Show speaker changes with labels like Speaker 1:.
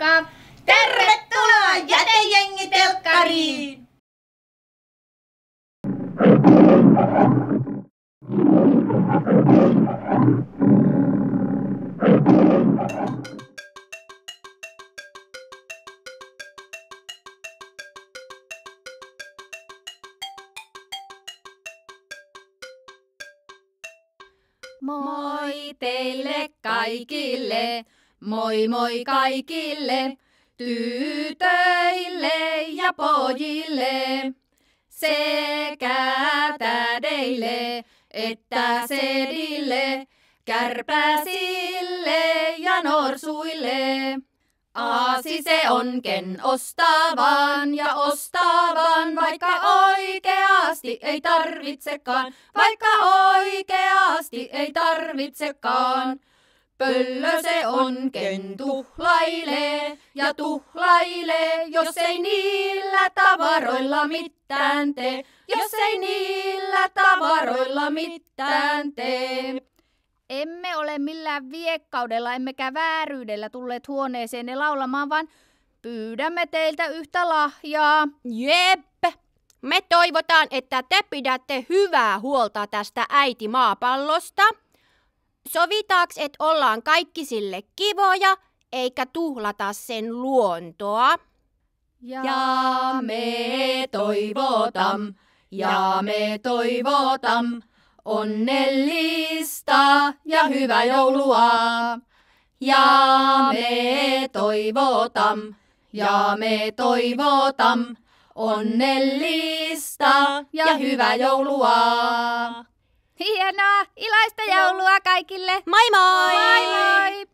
Speaker 1: moikka! Tervetuloa Jätejengi telkkariin!
Speaker 2: Moi teille kaikille, moi moi kaikille, tytöille ja pojille, sekä tädeille että sedille, kärpäsille ja norsuille. Aasi se on ken ostavan ja ostavan, vaikka oikeasti ei tarvitsekaan, vaikka oikeasti ei tarvitsekaan. Pöllö se on ken tuhlailee ja tuhlailee, jos ei niillä tavaroilla mitään tee, jos ei niillä tavaroilla mitään tee.
Speaker 3: Emme ole millään viekkaudella emmekä vääryydellä tulleet huoneeseenne laulamaan, vaan pyydämme teiltä yhtä lahjaa.
Speaker 4: Jep! Me toivotaan, että te pidätte hyvää huolta tästä äiti maapallosta. Sovitaaks, et ollaan kaikki sille kivoja, eikä tuhlata sen luontoa?
Speaker 2: Ja me toivotam, onnellista ja hyvää joulua. Ja me toivotam, onnellista ja hyvää joulua.
Speaker 3: Hienoa! Ilaista joulua kaikille!
Speaker 4: Moi moi!
Speaker 3: Moi moi!